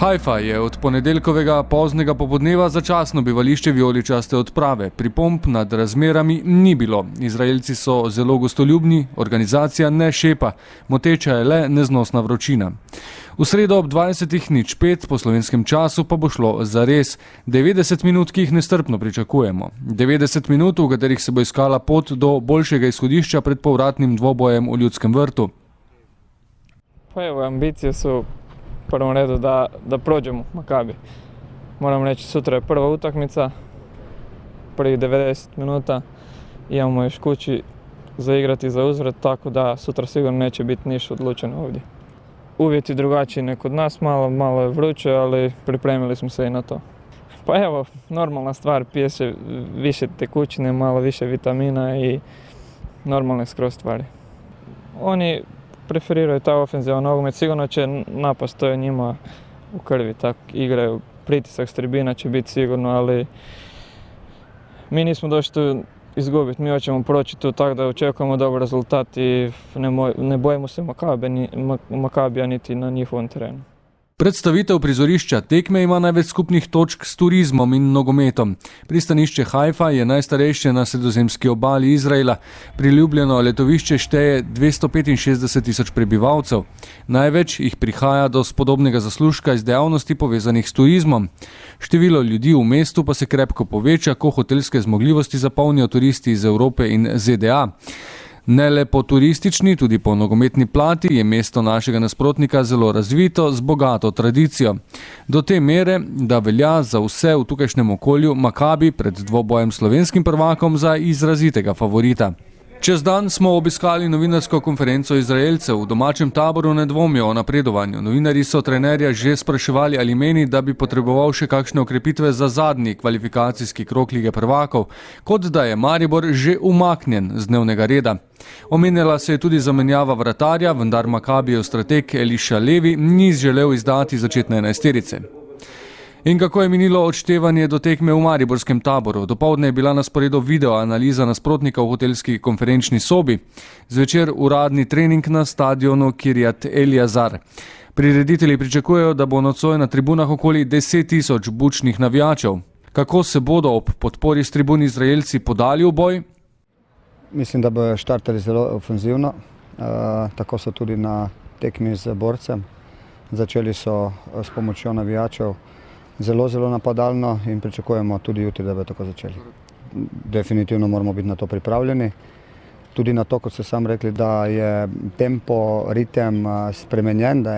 Haifa je od ponedeljkovega poznega popoldneva začasno bivališče vijoličaste odprave. Pripomb nad razmerami ni bilo. Izraelci so zelo gostoljubni, organizacija ne šepa, moteča je le neznosna vročina. V sredo ob 20:05 po slovenskem času pa bo šlo zares. 90 minut, ki jih nestrpno pričakujemo. 90 minut, v katerih se bo iskala pot do boljšega izhodišča pred povratnim dvobojem v Ljudskem vrtu. Pa evo, ambicije su u prvom redu da prođemo Makabi. Moram reći, sutra je prva utakmica, prvih 90 minuta, imamo još kući za igrati za uzvrat, tako da sutra sigurno neće biti ništa odlučeno ovdje. Uvjeti drugačiji nek kod nas, malo je vruće, ali pripremili smo se i na to. Pa evo, normalna stvar, pije se više tekućine, malo više vitamina i normalne skroz stvari. Oni preferiraju taj ofenzivan nogomet, sigurno će napast, to je njima u krvi, tako igraju, pritisak s tribina će biti sigurno, ali mi nismo došli tu izgubiti, mi hoćemo proći tu tako da očekujemo dobar rezultat i ne bojimo se Makabija niti na njihovom terenu. Predstavitev prizorišča tekme ima največ skupnih točk s turizmom in nogometom. Pristanišče Haifa je najstarejše na sredozemski obali Izraela. Priljubljeno letovišče šteje 265.000 prebivalcev. Največ jih prihaja do spodobnega zaslužka iz dejavnosti povezanih s turizmom. Število ljudi v mestu pa se krepko poveča, ko hotelske zmogljivosti zapolnijo turisti iz Evrope in ZDA. Ne le po turistični, tudi po nogometni plati je mesto našega nasprotnika zelo razvito, z bogato tradicijo. Do te mere, da velja za vse v tukajšnjem okolju Makabi pred dvobojem slovenskim prvakom za izrazitega favorita. Čez dan smo obiskali novinarsko konferenco Izraelcev. V domačem taboru ne dvomijo o napredovanju. Novinarji so trenerja že spraševali, ali meni, da bi potreboval še kakšne okrepitve za zadnji kvalifikacijski krog Lige prvakov, kot da je Maribor že umaknjen z dnevnega reda. Omenjala se je tudi zamenjava vratarja, vendar Makabijev strateg Eliša Levi ni želel izdati začetne enajsterice. In kako je minilo odštevanje do tekme v mariborskem taboru? Dopoldne je bila na sporedu video analiza nasprotnika v hotelski konferenčni sobi. Zvečer uradni trening na stadionu Kirjat Eliazar. Prireditelji pričakujejo, da bo nocoj na tribunah okoli 10.000 bučnih navijačev. Kako se bodo ob podpori s tribun Izraelci podali v boj? Mislim, da bojo štartali zelo ofenzivno. Tako so tudi na tekmi z borcem. Začeli so s pomočjo navijačev zelo napadalno in pričakujemo tudi jutri, da bo tako začeli. Definitivno moramo biti na to pripravljeni. Tudi na to, kot ste sam rekli, da je tempo, ritem spremenjen, da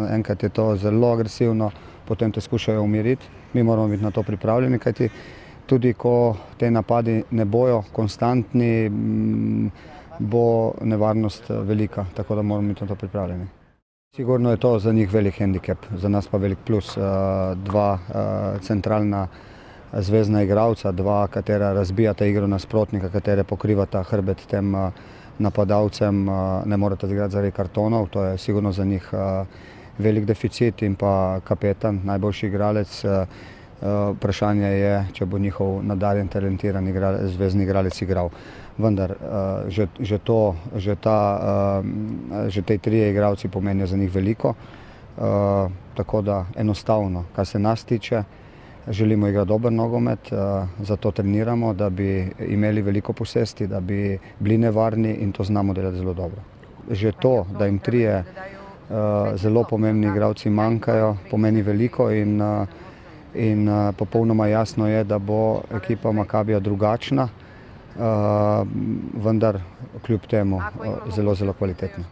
enkrat je to zelo agresivno, potem te skušajo umiriti. Mi moramo biti na to pripravljeni, kajti tudi ko te napadi ne bojo konstantni, bo nevarnost velika, tako da moramo biti na to pripravljeni. Sigurno je to za njih velik hendikep, za nas pa velik plus. Dva centralna zvezna igralca, dva, katera razbijata igro nasprotnika, katera pokrivata hrbet tem napadalcem, ne morata igrati zaradi kartonov, to je sigurno za njih velik deficit in pa kapetan, najboljši igralec. Vprašanje je, če bo njihov nadarjen, talentiran zvezni igralec igral. Vendar že te trije igralci pomenijo za njih veliko. Tako da enostavno, kar se nas tiče, želimo igrati dober nogomet, zato treniramo, da bi imeli veliko posesti, da bi bili nevarni in to znamo delati zelo dobro. Že to, da jim trije zelo pomembni igralci manjkajo, pomeni veliko in popolnoma jasno je, da bo ekipa Makabija drugačna, vendar kljub temu zelo kvalitetna.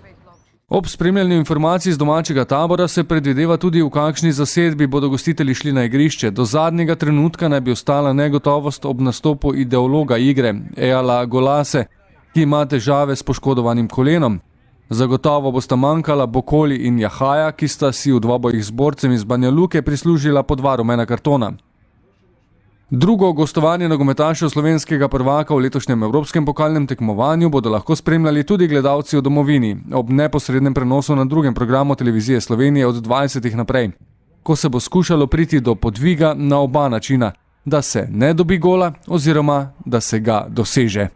Ob spremljanju informacij z domačega tabora se predvideva tudi, v kakšni zasedbi bodo gostitelji šli na igrišče. Do zadnjega trenutka naj bi ostala negotovost ob nastopu ideologa igre, Eyala Golase, ki ima težave s poškodovanim kolenom. Zagotovo bosta manjkala Bokoli in Jahaja, ki sta si v dvobojih z borcem iz Banja Luke prislužila po 2 rumena kartona. Drugo gostovanje nogometašev slovenskega prvaka v letošnjem evropskem pokalnem tekmovanju bodo lahko spremljali tudi gledalci v domovini, ob neposrednem prenosu na drugem programu Televizije Slovenije od 20 naprej, ko se bo skušalo priti do podviga na oba načina, da se ne dobi gola oziroma da se ga doseže.